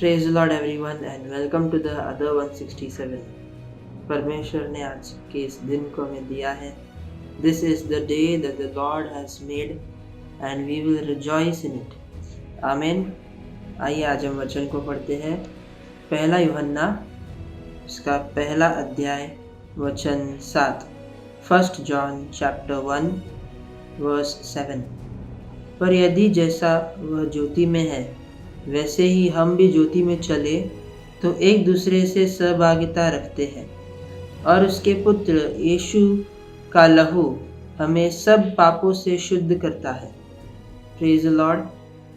Praise the Lord everyone and welcome to the other 167. परमेश्वर ने आज के इस दिन को हमें दिया है. This is the day that the Lord has made and we will rejoice in it. Amen. आइए आज हम वचन को पढ़ते हैं. पहला यूहन्ना उसका पहला अध्याय वचन 7. 1 John chapter 1 verse 7. पर यदि जैसा वह ज्योति में है वैसे ही हम भी ज्योति में चले तो एक दूसरे से सहभागिता रखते हैं और उसके पुत्र यीशु का लहू हमें सब पापों से शुद्ध करता है. Praise the Lord.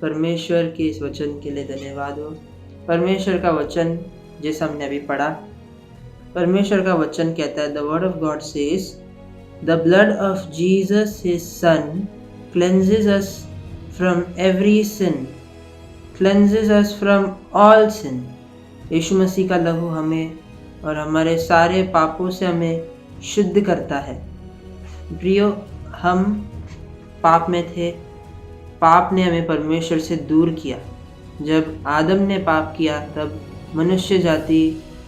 परमेश्वर के इस वचन के लिए धन्यवाद हो. परमेश्वर का वचन जैसा हमने अभी पढ़ा, परमेश्वर का वचन कहता है, the word of God says the blood of Jesus his son cleanses us from every sin, cleanses us from all sin. Yeshu Masih का लहू हमें और हमारे सारे पापों से हमें शुद्ध करता है. प्रियो, हम पाप में थे. पाप ने हमें परमेश्वर से दूर किया. जब आदम ने पाप किया तब मनुष्य जाति,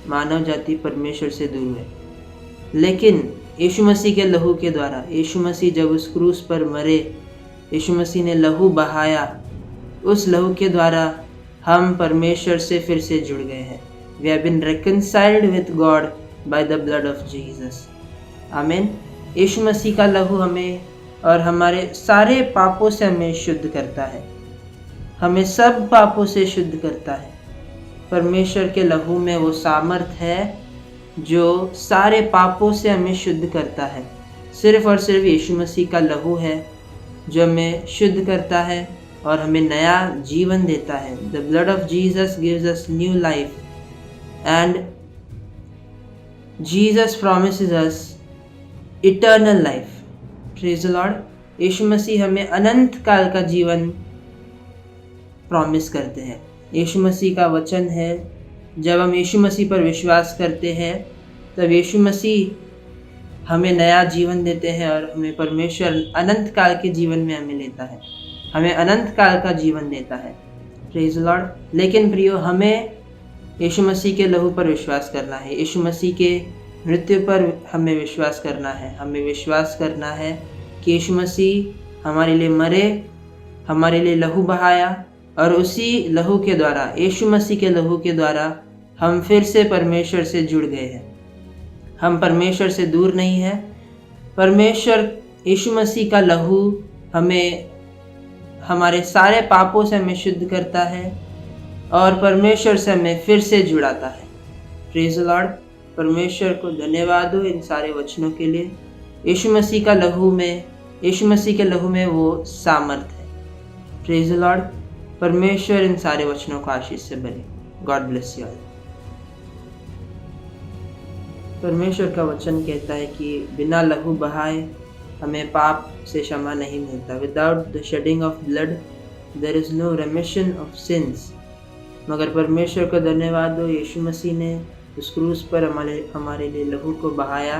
मानव जाति परमेश्वर से दूर हुए. लेकिन यीशु मसीह के लहू के द्वारा, यीशु मसीह जब उस क्रूस पर मरे, यीशु मसीह ने लहू बहाया, उस लहू के द्वारा हम परमेश्वर से फिर से जुड़ गए हैं. We have been reconciled with God by the blood of Jesus. आमीन. यीशु मसीह का लहू हमें और हमारे सारे पापों से हमें शुद्ध करता है. हमें सब पापों से शुद्ध करता है. परमेश्वर के लहू में वो सामर्थ है जो सारे पापों से हमें शुद्ध करता है. सिर्फ और सिर्फ यीशु मसीह का लहू है जो हमें शुद्ध करता है और हमें नया जीवन देता है. The blood of Jesus gives us new life and Jesus promises us eternal life. Praise the Lord. यीशु मसीह हमें अनंत काल का जीवन प्रॉमिस करते हैं. यीशु मसीह का वचन है, जब हम यीशु मसीह पर विश्वास करते हैं तब यीशु मसीह हमें नया जीवन देते हैं और हमें परमेश्वर अनंत काल के जीवन में हमें लेता है, हमें अनंत काल का जीवन देता है. Praise the Lord. लेकिन प्रियो, हमें यीशु मसीह के लहू पर विश्वास करना है. यीशु मसीह के मृत्यु पर हमें विश्वास करना है. हमें विश्वास करना है कि यीशु मसीह हमारे लिए मरे, हमारे लिए लहू बहाया और उसी लहू के द्वारा, यीशु मसीह के लहू के द्वारा हम फिर से परमेश्वर से जुड़ गए हैं. हम परमेश्वर से दूर नहीं हैं. परमेश्वर, यीशु मसीह का लहू हमें हमारे सारे पापों से हमें शुद्ध करता है और परमेश्वर से हमें फिर से जुड़ाता है. Praise the Lord. परमेश्वर को धन्यवाद हो इन सारे वचनों के लिए. यीशु मसीह का लहू में, यीशु मसीह के लहू में वो सामर्थ है. Praise the Lord. परमेश्वर इन सारे वचनों को आशीष से भरे. God bless you all. परमेश्वर का वचन कहता है कि बिना लहू बहाए हमें पाप से क्षमा नहीं मिलता. Without the shedding of blood there is no remission of sins. मगर परमेश्वर को धन्यवाद हो, यीशु मसीह ने उस क्रूस पर हमारे लिए लहू को बहाया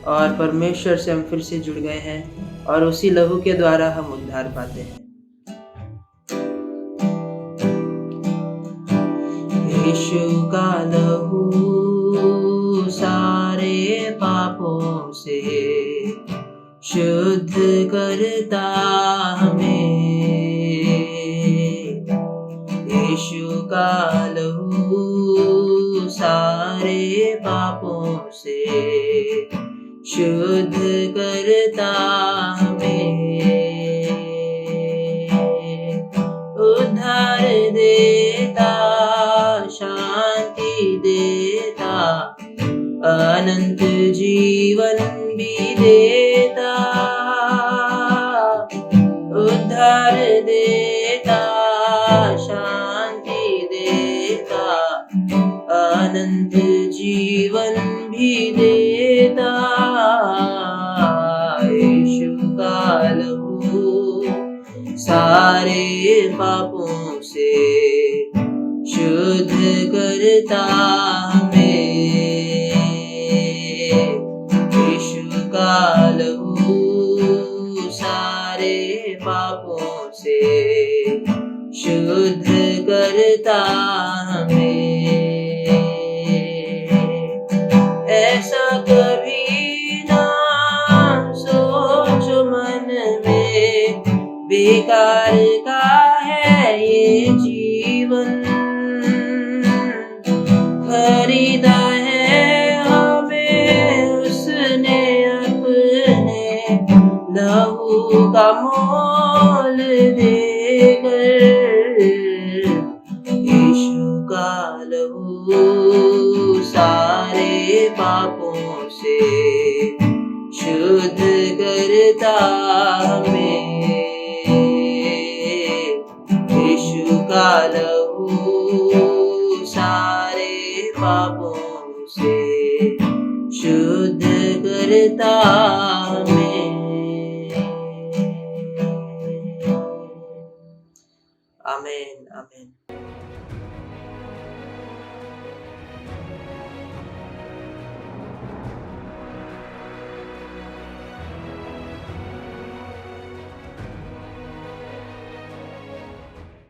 और परमेश्वर से हम फिर से जुड़ गए हैं और उसी लहू के द्वारा हम उद्धार पाते हैं. यीशु का लहू सारे पापों से शुद्ध करता हमें. यीशु का लहू सारे पापों से शुद्ध करता हमें. उद्धार देता, शांति देता, अनंत जीवन भी देता. उद्धार देता, शांति देता, अनंत जीवन भी देता. यीशु का लहू सारे पापों से शुद्ध करता हमें. यीशु का लहू सारे पापों से शुद्ध करता बेकार का है ये जीवन, खरीदा है हमें उसने अपने लहू का मोल देकर। यीशु का लहू सारे पापों से शुद्ध करता हमें। यीशु का लहू सारे पापों से शुद्ध करता हमें। आमीन आमीन।